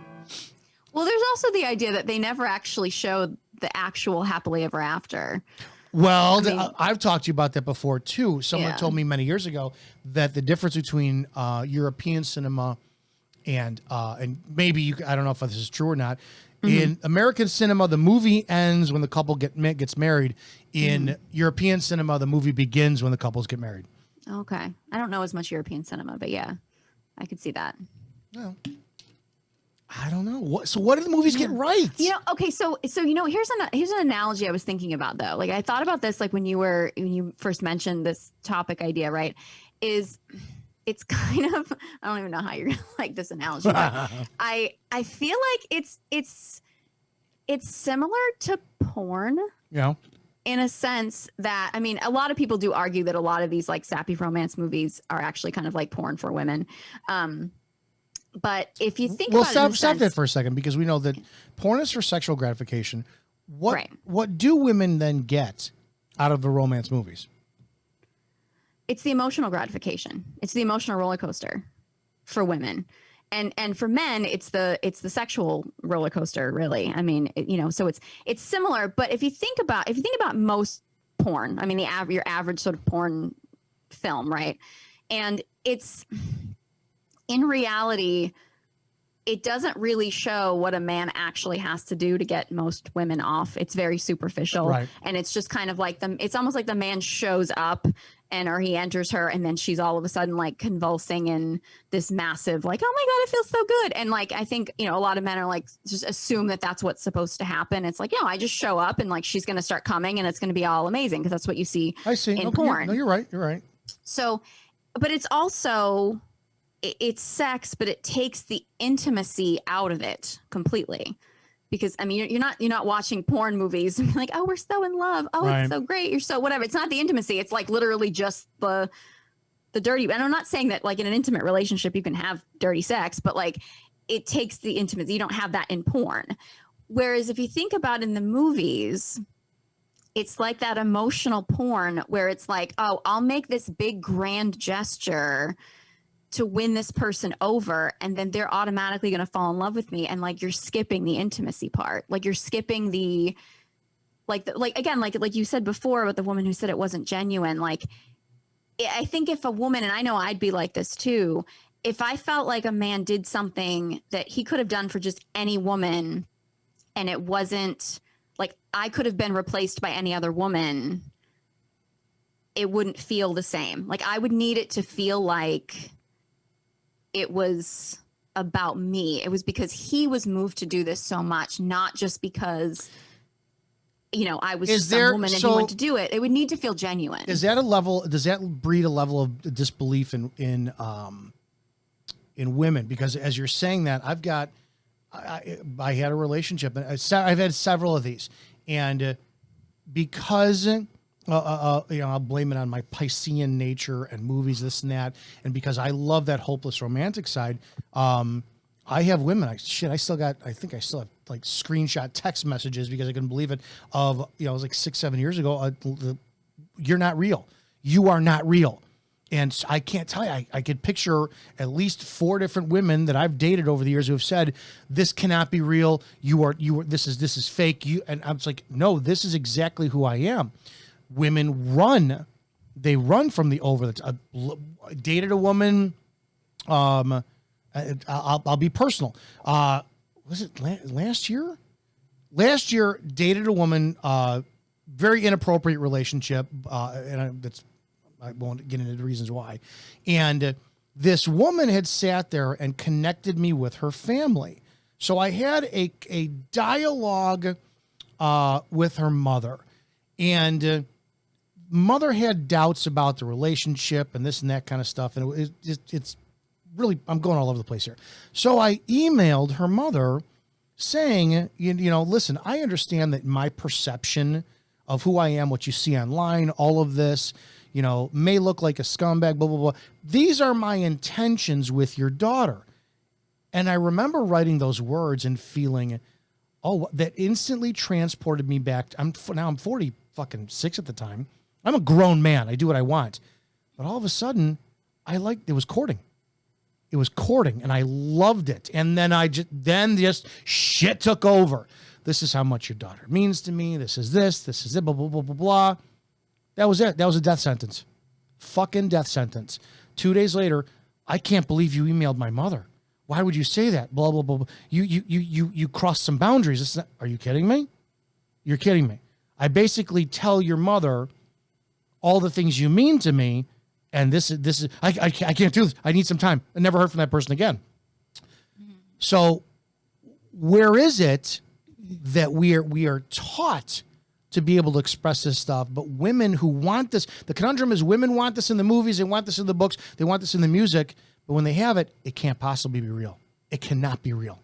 Well, there's also the idea that they never actually show the actual happily ever after. Well, I've talked to you about that before, too. Someone told me many years ago that the difference between European cinema and maybe I don't know if this is true or not. Mm-hmm. In American cinema, the movie ends when the couple gets married. In European cinema, the movie begins when the couples get married. Okay. I don't know as much European cinema, but yeah, I could see that. Well, I don't know. What do the movies get right? Okay. So here's an analogy I was thinking about though. Like I thought about this like when you first mentioned this topic idea, right? It's kind of, I don't even know how you're gonna like this analogy. But I feel like it's similar to porn. Yeah. In a sense that, I mean, a lot of people do argue that a lot of these like sappy romance movies are actually kind of like porn for women. But if you think about it, stop that for a second, because we know that porn is for sexual gratification. What do women then get out of the romance movies? It's the emotional gratification. It's the emotional roller coaster for women. And for men, it's the sexual roller coaster, really. I mean, so it's similar. But if you think about most porn, I mean, your average sort of porn film, right? And it's in reality, it doesn't really show what a man actually has to do to get most women off. It's very superficial, right. And it's just kind of like it's almost like the man shows up or he enters her, and then she's all of a sudden like convulsing in this massive, like, oh my God, it feels so good. And like, I think, a lot of men are like, just assume that that's what's supposed to happen. It's like, I just show up and like, she's going to start coming and it's going to be all amazing. Cause that's what you see in porn. No, you're right. You're right. So, but it's also, it's sex, but it takes the intimacy out of it completely. Because I mean, you're not watching porn movies and be like, oh, we're so in love. Oh, right. It's so great. You're so whatever. It's not the intimacy. It's like literally just the dirty. And I'm not saying that like in an intimate relationship, you can have dirty sex, but like it takes the intimacy. You don't have that in porn. Whereas if you think about in the movies, it's like that emotional porn where it's like, oh, I'll make this big grand gesture to win this person over, and then they're automatically going to fall in love with me. And like, you're skipping the intimacy part. Like you're skipping the, like you said before about the woman who said it wasn't genuine. Like, I think if a woman, and I know I'd be like this too, if I felt like a man did something that he could have done for just any woman, and it wasn't like I could have been replaced by any other woman, it wouldn't feel the same. Like I would need it to feel like it was about me. It was because he was moved to do this so much, not just because, you know, I was just some woman and he wanted to do it. It would need to feel genuine. Is that a level? Does that breed a level of disbelief in women? Because as you're saying that, I had a relationship, and I've had several of these, and because you know, I'll blame it on my Piscean nature and movies, this and that, and because I love that hopeless romantic side. I have women. I still have like screenshot text messages because I couldn't believe it. Of, you know, it was like 6-7 years ago. You're not real. You are not real. And I can't tell you, I could picture at least 4 different women that I've dated over the years who have said, this cannot be real. This is fake. And I was like, no, this is exactly who I am. Women run. They run from the over the top. I dated a woman. I'll be personal. Was it last year? Last year, dated a woman, very inappropriate relationship. I won't get into the reasons why. And this woman had sat there and connected me with her family. So I had a dialogue with her mother, and mother had doubts about the relationship and this and that kind of stuff. And it's really, I'm going all over the place here. So I emailed her mother saying, you know, listen, I understand that my perception of who I am, what you see online, all of this, you know, may look like a scumbag, blah, blah, blah. These are my intentions with your daughter. And I remember writing those words and feeling, oh, that instantly transported me back. Now I'm 46 at the time. I'm a grown man. I do what I want. But all of a sudden, it was courting. It was courting, and I loved it. And then just shit took over. This is how much your daughter means to me. This is it, blah, blah, blah, blah, blah. That was it. That was a death sentence. Fucking death sentence. 2 days later, I can't believe you emailed my mother. Why would you say that? Blah, blah, blah, blah. You crossed some boundaries. Are you kidding me? You're kidding me. I basically tell your mother all the things you mean to me, and this is I can't do this. I need some time. I never heard from that person again. So where is it that we are taught to be able to express this stuff? But women who want this, the conundrum is women want this in the movies, they want this in the books, they want this in the music, but when they have it, it can't possibly be real. It cannot be real.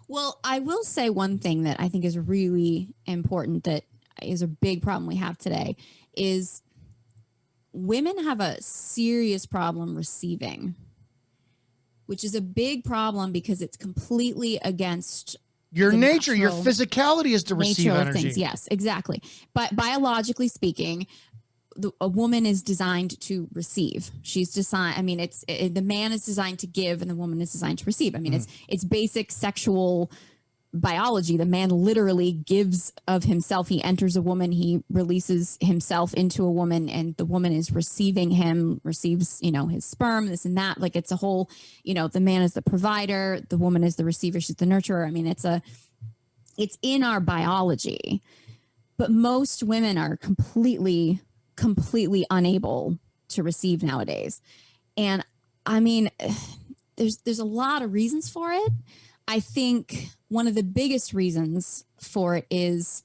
Well, I will say one thing that I think is really important, that is a big problem we have today, is women have a serious problem receiving, which is a big problem because it's completely against your nature, your physicality is to receive energy. Things. Yes, exactly. But biologically speaking, a woman is designed to receive. She's designed. I mean, the man is designed to give, and the woman is designed to receive. I mean, it's basic sexual biology. The man literally gives of himself. He enters a woman. He releases himself into a woman, and the woman is receiving him. Receives, his sperm, this and that. Like, it's a whole. The man is the provider. The woman is the receiver. She's the nurturer. I mean, it's in our biology, but most women are completely unable to receive nowadays. And I mean, there's a lot of reasons for it. I think one of the biggest reasons for it is,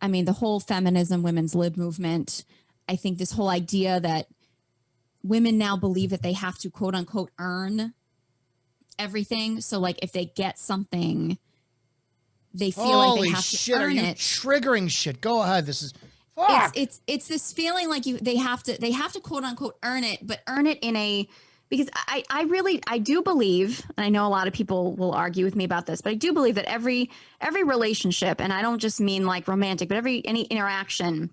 the whole feminism, women's lib movement. I think this whole idea that women now believe that they have to quote unquote earn everything. So like if they get something, they feel like they have to earn it. Triggering shit. Go ahead. This is it's this feeling like they have to quote unquote earn it, but earn it in a because I do believe, and I know a lot of people will argue with me about this, but I do believe that every relationship, and I don't just mean like romantic, but any interaction,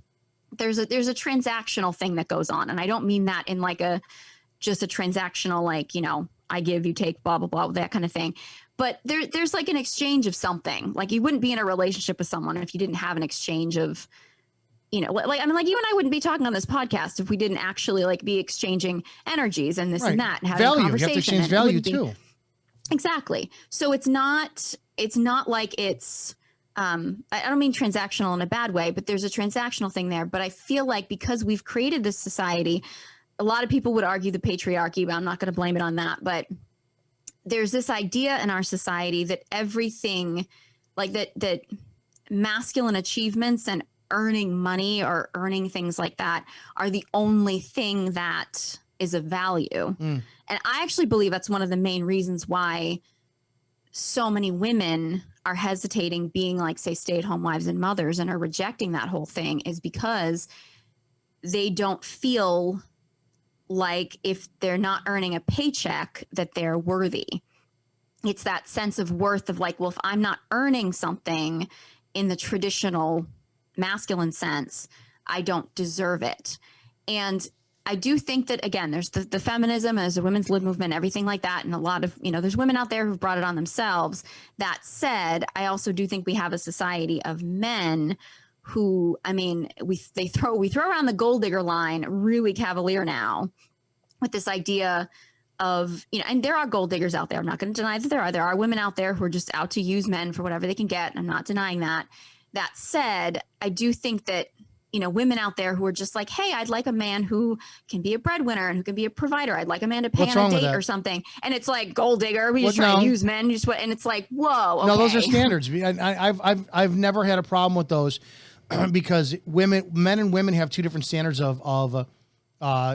there's a transactional thing that goes on. And I don't mean that in like just a transactional, like, I give, you take, blah, blah, blah, that kind of thing. But there's like an exchange of something. Like you wouldn't be in a relationship with someone if you didn't have an exchange of, like, I mean, like you and I wouldn't be talking on this podcast if we didn't actually like be exchanging energies and this and that, and having value. a conversation. You have to exchange value too. Exactly. So it's not like it's, I don't mean transactional in a bad way, but there's a transactional thing there. But I feel like because we've created this society, a lot of people would argue the patriarchy, but I'm not going to blame it on that. But there's this idea in our society that everything like that masculine achievements and earning money or earning things like that are the only thing that is of value. And I actually believe that's one of the main reasons why so many women are hesitating being like, say, stay-at-home wives and mothers and are rejecting that whole thing, is because they don't feel like if they're not earning a paycheck that they're worthy. It's that sense of worth of like, well, if I'm not earning something in the traditional masculine sense, I don't deserve it. And I do think that, again, there's the feminism, and there's the women's lib movement, everything like that. And a lot of, there's women out there who've brought it on themselves. That said, I also do think we have a society of men who, I mean, we throw around the gold digger line really cavalier now with this idea of, and there are gold diggers out there. I'm not going to deny that there are women out there who are just out to use men for whatever they can get. I'm not denying that. That said, I do think that, women out there who are just like, hey, I'd like a man who can be a breadwinner and who can be a provider. I'd like a man to pay on a date or something. And it's like gold digger. We just try to use men. And it's like, whoa. Okay. No, those are standards. I've never had a problem with those because men and women have two different standards of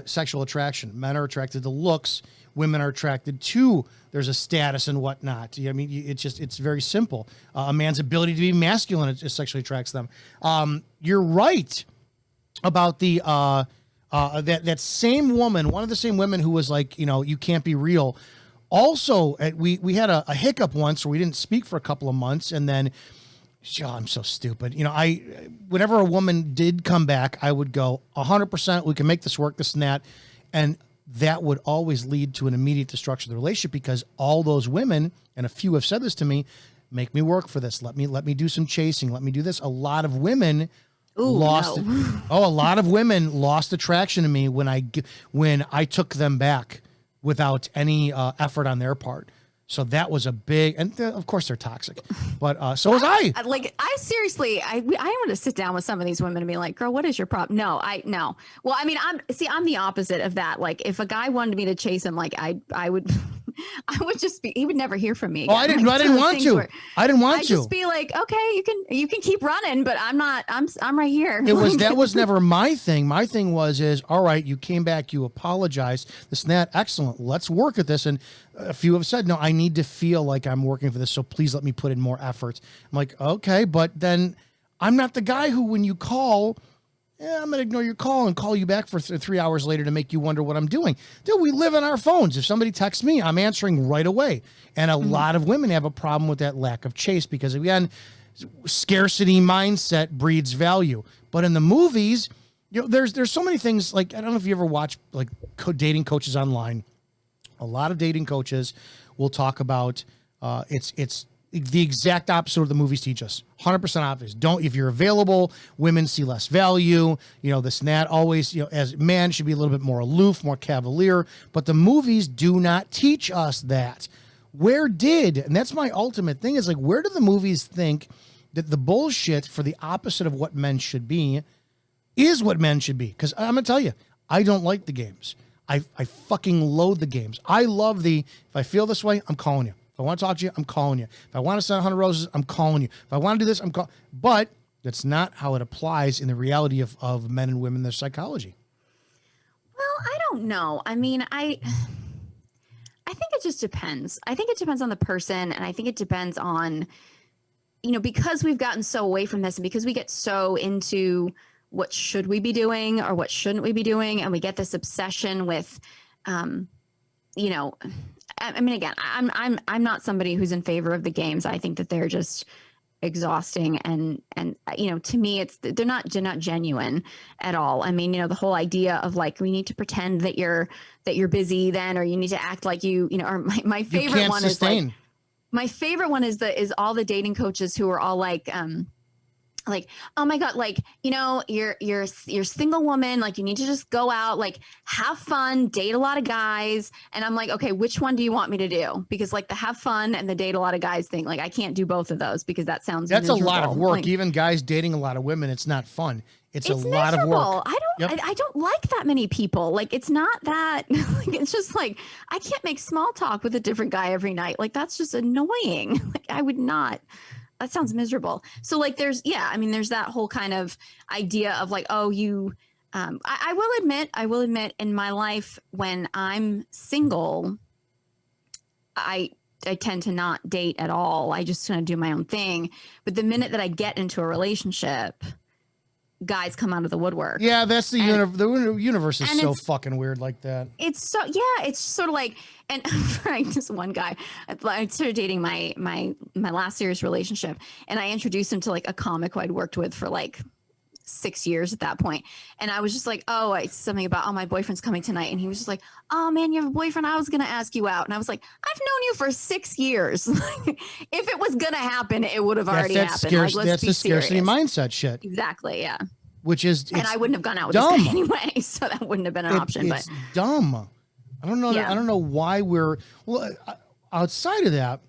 sexual attraction. Men are attracted to looks. Women are attracted to, there's a status and whatnot. I mean, it's very simple. A man's ability to be masculine it sexually attracts them. You're right about the that same woman, one of the same women who was like, you can't be real. Also, we had a hiccup once where we didn't speak for a couple of months, and then, I'm so stupid. Whenever a woman did come back, I would go 100%. We can make this work, this and that, and that would always lead to an immediate destruction of the relationship, because all those women, and a few have said this to me, make me work for this. Let me do some chasing. Let me do this. A lot of women a lot of women lost attraction to me when I took them back without any effort on their part. So that was a big, and of course they're toxic, but so was I. I seriously, I want to sit down with some of these women and be like, girl, what is your problem? No. Well, I mean, I'm the opposite of that. Like if a guy wanted me to chase him, like I would, I would just be, he would never hear from me again. Oh, I didn't want to. I'd just be like, okay, you can keep running, but I'm right here. That was never my thing. My thing was all right, you came back, you apologized, this and that. Excellent. Let's work at this. And a few have said, no, I need to feel like I'm working for this, so please let me put in more effort. I'm like, okay, but then I'm not the guy who, when you call, I'm going to ignore your call and call you back for 3 hours later to make you wonder what I'm doing. Dude, we live on our phones. If somebody texts me, I'm answering right away. And a lot of women have a problem with that lack of chase because, again, scarcity mindset breeds value. But in the movies, there's so many things. Like, I don't know if you ever watch like dating coaches online. A lot of dating coaches will talk about it's the exact opposite of the movies teach us. 100% obvious. If you're available, women see less value. This and that. Always, as man should be a little bit more aloof, more cavalier. But the movies do not teach us that. And that's my ultimate thing, is like, where do the movies think that the bullshit for the opposite of what men should be is what men should be? Because I'm gonna tell you, I don't like the games. I fucking loathe the games. I love if I feel this way, I'm calling you. If I want to talk to you, I'm calling you. If I want to send 100 roses, I'm calling you. If I want to do this, I'm calling. But that's not how it applies in the reality of men and women, their psychology. Well, I don't know. I mean, I think it just depends. I think it depends on the person, and I think it depends on, because we've gotten so away from this, and because we get so into what should we be doing or what shouldn't we be doing, and we get this obsession with you know, I mean, again, I'm not somebody who's in favor of the games. I think that they're just exhausting, and you know, to me, they're not genuine at all. I mean, you know, the whole idea of like, we need to pretend that you're busy then, or you need to act like you know, or my favorite one is like, my favorite one is all the dating coaches who are all like, oh my God, like, you know, you're a single woman, like you need to just go out, like have fun, date a lot of guys. And I'm like, okay, which one do you want me to do? Because like the have fun and the date a lot of guys thing, like I can't do both of those because that's miserable. A lot of work. Like, even guys dating a lot of women, it's not fun. It's a lot of work. I don't like that many people. Like, it's not that, like, it's just like, I can't make small talk with a different guy every night. Like, that's just annoying. Like, I would not. That sounds miserable. So like, there's that whole kind of idea of like, oh, you, I will admit in my life when I'm single, I tend to not date at all. I just kind of do my own thing. But the minute that I get into a relationship, guys come out of the woodwork. Yeah, that's the universe is so fucking weird like that. It's sort of like, and right, just one guy, I started dating my last serious relationship, and I introduced him to like a comic who I'd worked with for like 6 years at that point. And I was just like, oh, it's something about, oh, my boyfriend's coming tonight. And he was just like, oh man, you have a boyfriend? I was going to ask you out. And I was like, I've known you for 6 years. If it was going to happen, it would have already happened. That's the scarcity mindset shit. Exactly. Yeah. Which is, and I wouldn't have gone out with this guy anyway. So that wouldn't have been an option. It's dumb. I don't know. Yeah. I don't know why outside of that,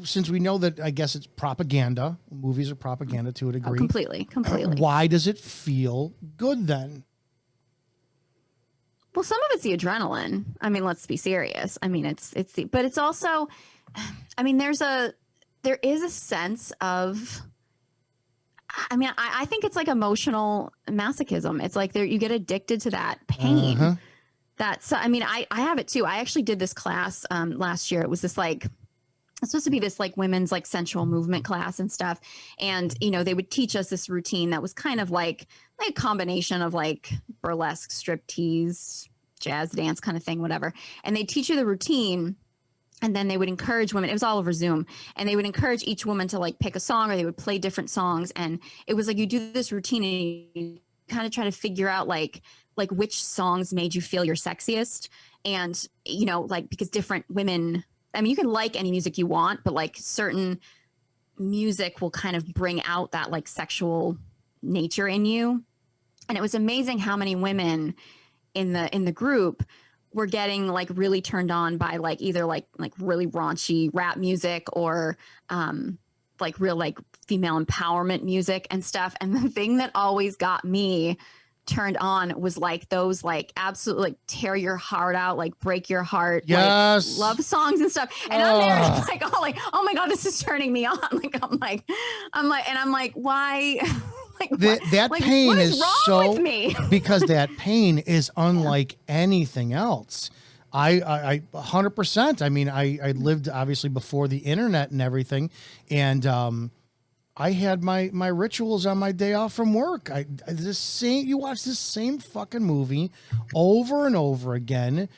since we know that, I guess it's propaganda. Movies are propaganda to a degree. Oh, completely. Why does it feel good then? Well, some of it's the adrenaline. I mean, let's be serious. I mean, but it's also, I mean, there is a sense of, I mean, I think it's like emotional masochism. It's like you get addicted to that pain. Uh-huh. That's, I mean, I have it too. I actually did this class last year. It was this like, it's supposed to be this like women's like sensual movement class and stuff. And, you know, they would teach us this routine that was kind of like a combination of like burlesque, striptease, jazz dance kind of thing, whatever. And they teach you the routine. And then they would encourage women. It was all over Zoom. And they would encourage each woman to like pick a song, or they would play different songs. And it was like, you do this routine and you kind of try to figure out like which songs made you feel your sexiest. And, you know, like, because different women, I mean, you can like any music you want, but like certain music will kind of bring out that like sexual nature in you. And it was amazing how many women in the group were getting like really turned on by like either like really raunchy rap music or like real like female empowerment music and stuff. And the thing that always got me turned on was like those like absolute like tear your heart out, like break your heart, yes, like love songs and stuff. And I'm there like, oh, like, oh my God, this is turning me on. Like I'm like, why? Like, that like, pain what is wrong so with me? Because that pain is unlike anything else. I 100%. I mean, I lived obviously before the internet and everything, and I had my rituals on my day off from work. You watch this same fucking movie over and over again.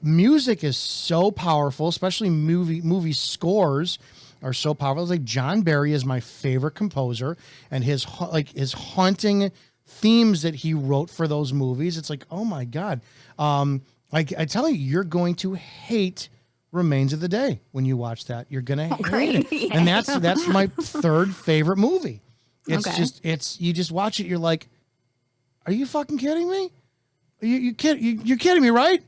Music is so powerful, especially movie scores are so powerful. It's like John Barry is my favorite composer, and his haunting themes that he wrote for those movies. It's like, oh my God. I tell you, you're going to hate Remains of the Day when you watch that. You're gonna hate it. Yeah. And that's my third favorite movie. It's you just watch it, you're like, are you fucking kidding me? You're kidding me, right?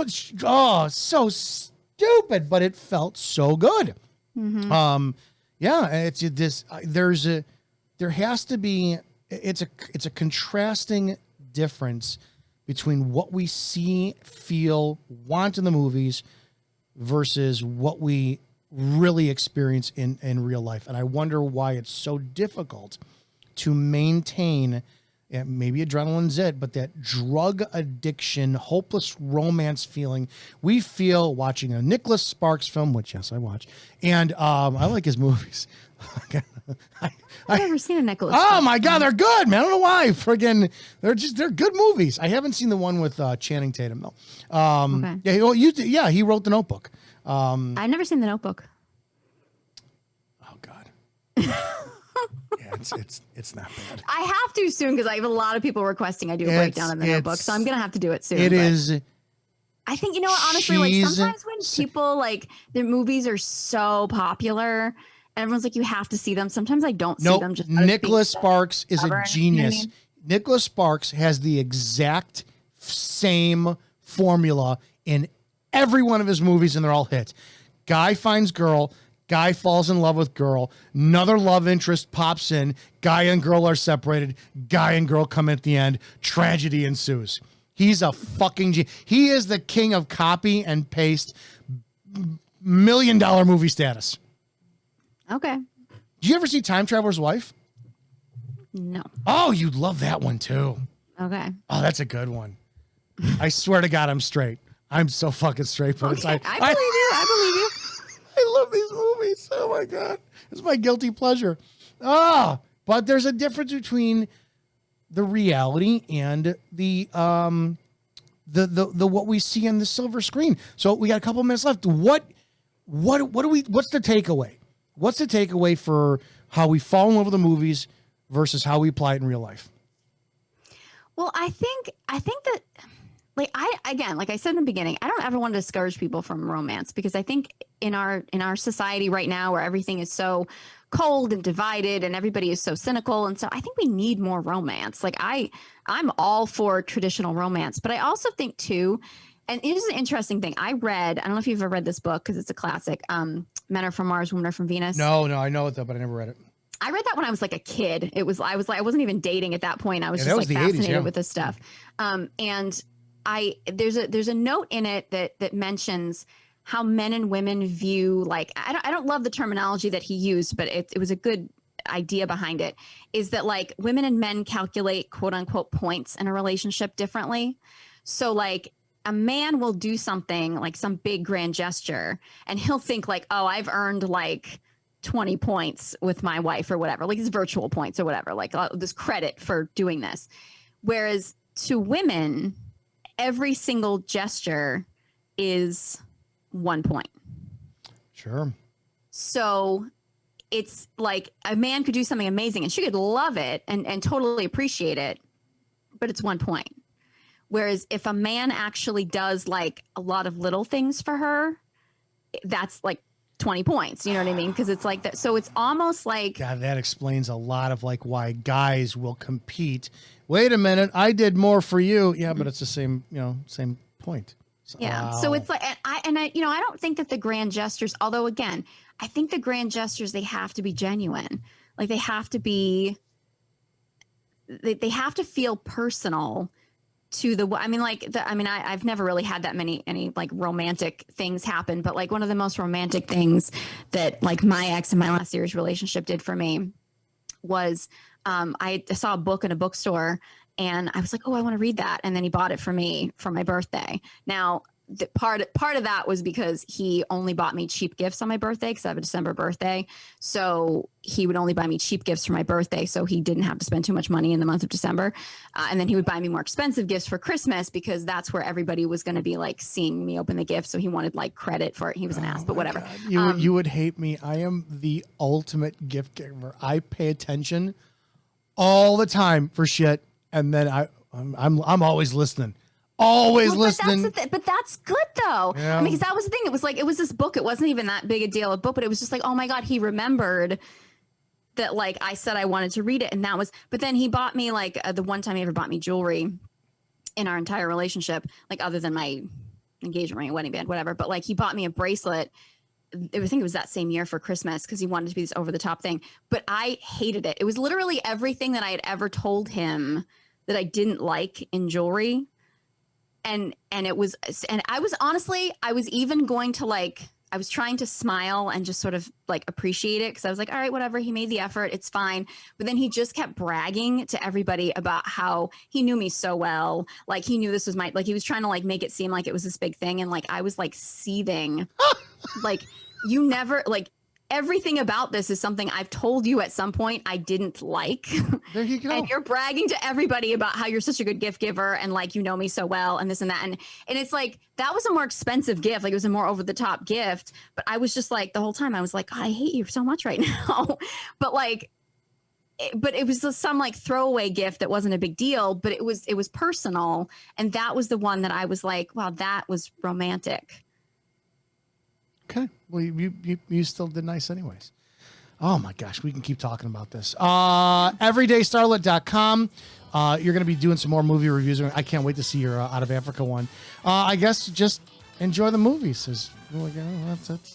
So stupid, but it felt so good. Mm-hmm. It's this. There has to be. It's a contrasting difference between what we see, feel, want in the movies versus what we really experience in real life. And I wonder why it's so difficult to maintain, maybe adrenaline's it, but that drug addiction, hopeless romance feeling we feel watching a Nicholas Sparks film, which, yes, I watch. And I like his movies. I've never seen a Nicholas. Oh my God, they're good, man. I don't know why. Friggin', they're good movies. I haven't seen the one with Channing Tatum though. Okay. Yeah, he wrote The Notebook. I've never seen The Notebook. Oh God. Yeah, it's not bad. I have to soon because I have a lot of people requesting I do a breakdown of The Notebook, so I'm gonna have to do it soon. It is. I think, you know what, honestly, like sometimes when people like their movies are so popular and everyone's like, you have to see them. Sometimes I don't see them. Just Nicholas Sparks is a genius. You know what I mean? Nicholas Sparks has the exact same formula in every one of his movies, and they're all hits. Guy finds girl. Guy falls in love with girl. Another love interest pops in. Guy and girl are separated. Guy and girl come at the end. Tragedy ensues. He's a fucking he is the king of copy and paste, $1 million movie status. Okay. Did you ever see Time Traveler's Wife? No. Oh, you'd love that one too. Okay. Oh, that's a good one. I swear to God, I'm straight. I'm so fucking straight, but it's like I believe you. I believe you. I love these movies. Oh my God. It's my guilty pleasure. But there's a difference between the reality and the what we see on the silver screen. So we got a couple minutes left. What's the takeaway? What's the takeaway for how we fall in love with the movies versus how we apply it in real life? Well, I think that like like I said in the beginning, I don't ever want to discourage people from romance because I think in our society right now where everything is so cold and divided and everybody is so cynical, and so I think we need more romance. Like I'm all for traditional romance, but I also think too, and it is an interesting thing. I don't know if you've ever read this book because it's a classic. Men Are From Mars, Women Are From Venus. No, I know it though, but I never read it. I read that when I was like a kid. I wasn't even dating at that point. I was just like fascinated 80s, with this stuff. And there's a note in it that mentions how men and women view, like, I don't love the terminology that he used, but it was a good idea behind it, is that like women and men calculate quote unquote points in a relationship differently. So like a man will do something like some big grand gesture and he'll think like, oh, I've earned like 20 points with my wife or whatever, like it's virtual points or whatever, like this credit for doing this. Whereas to women, every single gesture is 1 point. Sure. So it's like a man could do something amazing and she could love it and totally appreciate it, but it's 1 point. Whereas if a man actually does like a lot of little things for her, that's like 20 points. You know what I mean? Because it's like that. So it's almost like, God, that explains a lot of like why guys will compete. Wait a minute, I did more for you. Yeah, but it's the same, same point. yeah. Wow. So it's like, and I don't think that the grand gestures, although again, I think the grand gestures, they have to be genuine. Like they have to be, they have to feel personal to the, I've never really had that any like romantic things happen, but like one of the most romantic things that like my ex in my last serious relationship did for me was, I saw a book in a bookstore and I was like, oh, I want to read that. And then he bought it for me for my birthday. Now, the part of that was because he only bought me cheap gifts on my birthday because I have a December birthday. So he would only buy me cheap gifts for my birthday. So he didn't have to spend too much money in the month of December. And then he would buy me more expensive gifts for Christmas because that's where everybody was going to be like seeing me open the gift. So he wanted like credit for it. He was an ass, but whatever. You would hate me. I am the ultimate gift giver. I pay attention all the time for shit. And then I'm always listening. Always listening. But that's good though. Yeah. I mean, because that was the thing. It was like, it was this book. It wasn't even that big a deal of book, but it was just like, oh my God, he remembered that like I said I wanted to read it. And that was, but then he bought me like the one time he ever bought me jewelry in our entire relationship, like other than my engagement ring, wedding band, whatever. But like he bought me a bracelet. I think it was that same year for Christmas because he wanted to be this over the top thing, but I hated it. It was literally everything that I had ever told him that I didn't like in jewelry. And I was honestly, I was even going to like, I was trying to smile and just sort of like appreciate it. Cause I was like, all right, whatever. He made the effort. It's fine. But then he just kept bragging to everybody about how he knew me so well. Like he knew this was like he was trying to like make it seem like it was this big thing. And like, I was like seething, like you never, like everything about this is something I've told you at some point I didn't like. There you go. And you're bragging to everybody about how you're such a good gift giver and like you know me so well and this and that. And it's like that was a more expensive gift. Like it was a more over the top gift. But I was just like the whole time I was like, I hate you so much right now. But it was just some like throwaway gift that wasn't a big deal, but it was personal. And that was the one that I was like, wow, that was romantic. Okay. Well, you still did nice anyways. Oh my gosh, we can keep talking about this. Everydaystarlet.com. You're going to be doing some more movie reviews. I can't wait to see your Out of Africa one. I guess just enjoy the movies.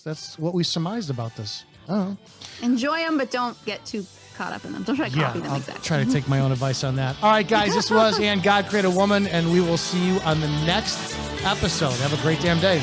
That's what we surmised about this. Oh. Enjoy them, but don't get too caught up in them. Don't try to copy them. I'll exactly. try to take my own advice on that. All right, guys, this was And God Created a Woman, and we will see you on the next episode. Have a great damn day.